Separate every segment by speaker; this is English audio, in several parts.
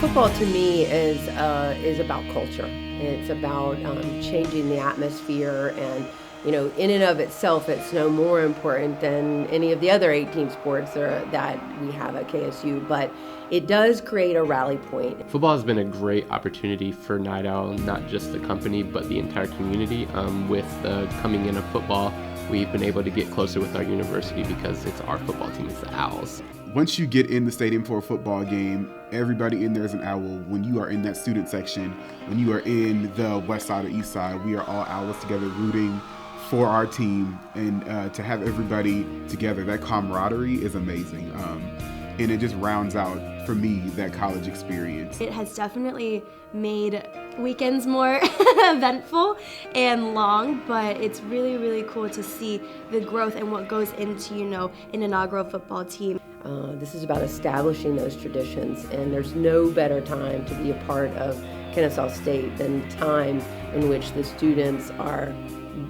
Speaker 1: Football to me is about culture. It's about changing the atmosphere, and in and of itself, it's no more important than any of the other 18 sports that we have at KSU. But it does create a rally point.
Speaker 2: Football has been a great opportunity for Night Owl, not just the company, but the entire community. With the coming in of football, we've been able to get closer with our university because it's our football team, it's the Owls.
Speaker 3: Once you get in the stadium for a football game, everybody in there is an Owl. When you are in that student section, when you are in the west side or east side, we are all Owls together rooting for our team. And to have everybody together, that camaraderie is amazing. And it just rounds out, for me, that college experience.
Speaker 4: It has definitely made weekends more eventful and long, but it's really, really cool to see the growth and what goes into, an inaugural football team.
Speaker 1: This is about establishing those traditions, and there's no better time to be a part of Kennesaw State than the time in which the students are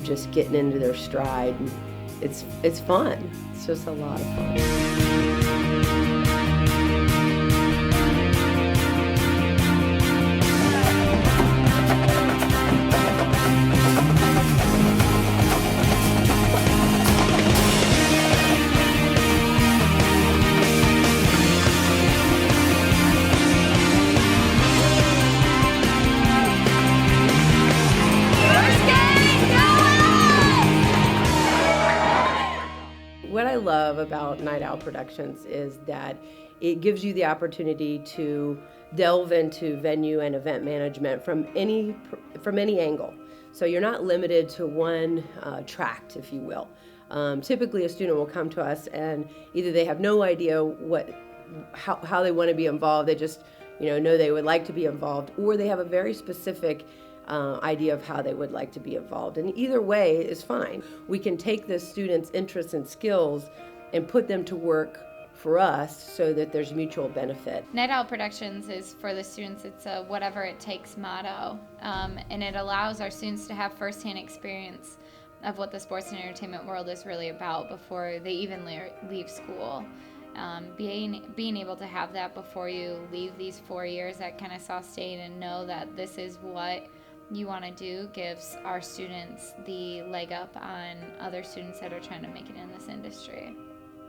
Speaker 1: just getting into their stride. It's fun. It's just a lot of fun. What I love about Night Owl Productions is that it gives you the opportunity to delve into venue and event management from any angle. So you're not limited to one tract, if you will. Typically, a student will come to us and either they have no idea how they want to be involved. They just know they would like to be involved, or they have a very specific idea of how they would like to be involved. And either way is fine. We can take the students' interests and skills and put them to work for us so that there's mutual benefit.
Speaker 5: Night Owl Productions is for the students. It's a whatever it takes motto, and it allows our students to have firsthand experience of what the sports and entertainment world is really about before they even leave school. Being able to have that before you leave these 4 years at Kennesaw State and know that this is what you want to do gives our students the leg up on other students that are trying to make it in this industry.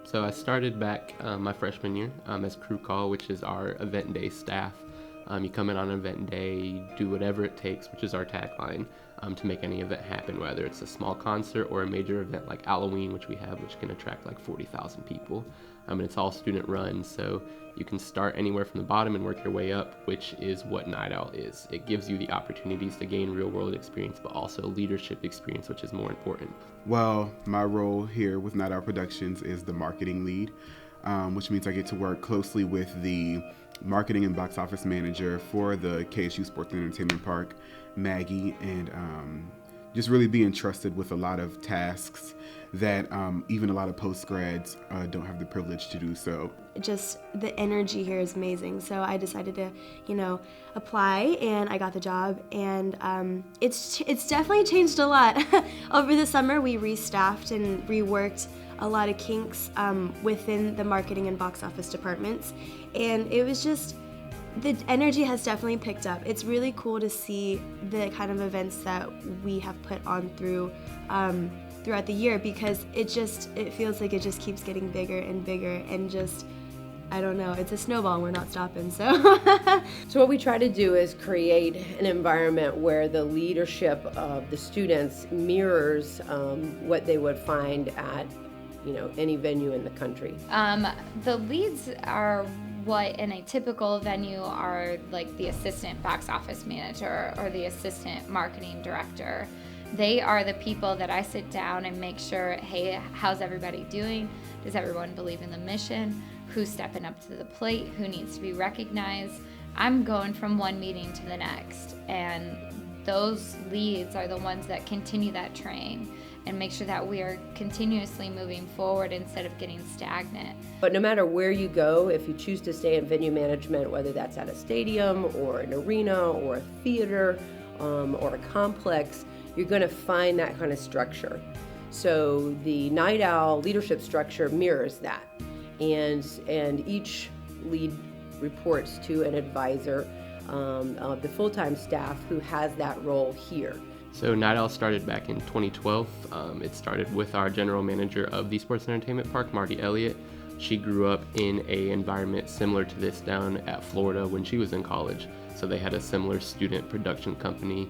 Speaker 2: So I started back my freshman year as crew call, which is our event day staff. You come in on an event day, do whatever it takes, which is our tagline, to make any event happen, whether it's a small concert or a major event like Halloween, which we have, which can attract like 40,000 people. And it's all student run, so you can start anywhere from the bottom and work your way up, which is what Night Owl is. It gives you the opportunities to gain real world experience, but also leadership experience, which is more important.
Speaker 3: Well, my role here with Night Owl Productions is the marketing lead, which means I get to work closely with the marketing and box office manager for the KSU Sports and Entertainment Park, Maggie, and just really be entrusted with a lot of tasks that even a lot of post-grads don't have the privilege to do so.
Speaker 4: Just the energy here is amazing. So I decided to, apply, and I got the job, and it's definitely changed a lot. Over the summer, we restaffed and reworked a lot of kinks within the marketing and box office departments, and it was just, the energy has definitely picked up. It's really cool to see the kind of events that we have put on throughout the year, because it feels like it just keeps getting bigger and bigger, and just, I don't know, it's a snowball and we're not stopping, so.
Speaker 1: So what we try to do is create an environment where the leadership of the students mirrors what they would find at any venue in the country.
Speaker 5: The leads are what in a typical venue are like the assistant box office manager or the assistant marketing director. They are the people that I sit down and make sure, hey, how's everybody doing? Does everyone believe in the mission? Who's stepping up to the plate? Who needs to be recognized? I'm going from one meeting to the next, and those leads are the ones that continue that train and make sure that we are continuously moving forward instead of getting stagnant.
Speaker 1: But no matter where you go, if you choose to stay in venue management, whether that's at a stadium or an arena or a theater or a complex, you're going to find that kind of structure. So the Night Owl leadership structure mirrors that, and each lead reports to an advisor of the full-time staff who has that role here.
Speaker 2: So Night Owl started back in 2012. It started with our general manager of the Sports and Entertainment Park, Marty Elliott. She grew up in an environment similar to this down at Florida when she was in college. So they had a similar student production company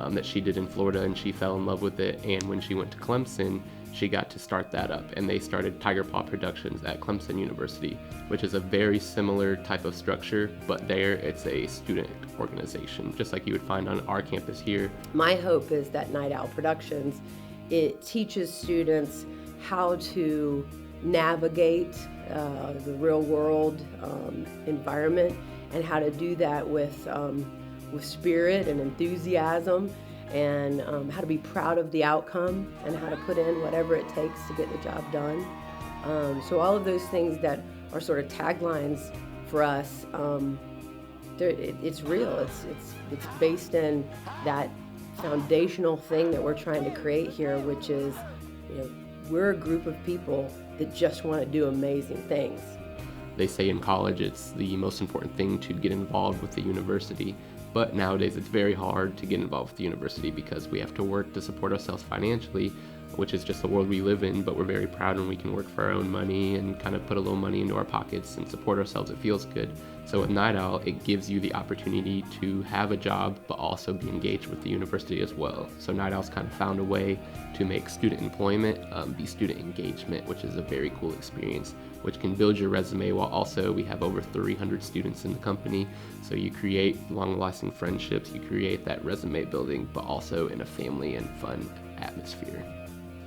Speaker 2: that she did in Florida, and she fell in love with it. And when she went to Clemson, she got to start that up, and they started Tiger Paw Productions at Clemson University, which is a very similar type of structure, but there it's a student organization, just like you would find on our campus here.
Speaker 1: My hope is that Night Owl Productions, it teaches students how to navigate the real world environment, and how to do that with spirit and enthusiasm, and how to be proud of the outcome, and how to put in whatever it takes to get the job done. So all of those things that are sort of taglines for us, it's real. It's based in that foundational thing that we're trying to create here, which is, we're a group of people that just want to do amazing things.
Speaker 2: They say in college it's the most important thing to get involved with the university, but nowadays it's very hard to get involved with the university because we have to work to support ourselves financially, which is just the world we live in. But we're very proud when we can work for our own money and kind of put a little money into our pockets and support ourselves. It feels good. So with Night Owl, it gives you the opportunity to have a job but also be engaged with the university as well. So Night Owl's kind of found a way to make student employment be student engagement, which is a very cool experience, which can build your resume, while also we have over 300 students in the company. So you create long-lasting friendships, you create that resume building, but also in a family and fun atmosphere.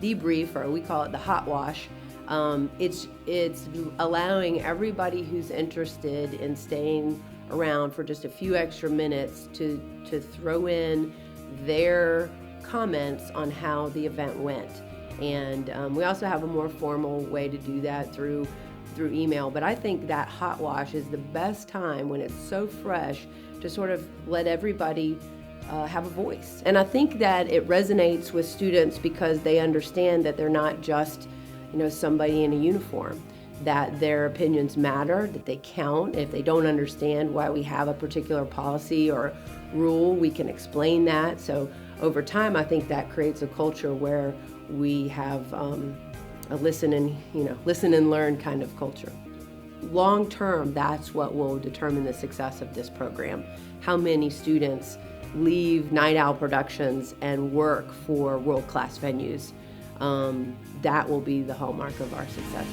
Speaker 1: Debrief, or we call it the hot wash. It's allowing everybody who's interested in staying around for just a few extra minutes to throw in their comments on how the event went. And we also have a more formal way to do that through email. But I think that hot wash is the best time, when it's so fresh, to sort of let everybody have a voice. And I think that it resonates with students because they understand that they're not just, somebody in a uniform, that their opinions matter, that they count. If they don't understand why we have a particular policy or rule, we can explain that. So over time, I think that creates a culture where we have a listen and learn kind of culture. Long term, that's what will determine the success of this program. How many students leave Night Owl Productions and work for world-class venues. That will be the hallmark of our success.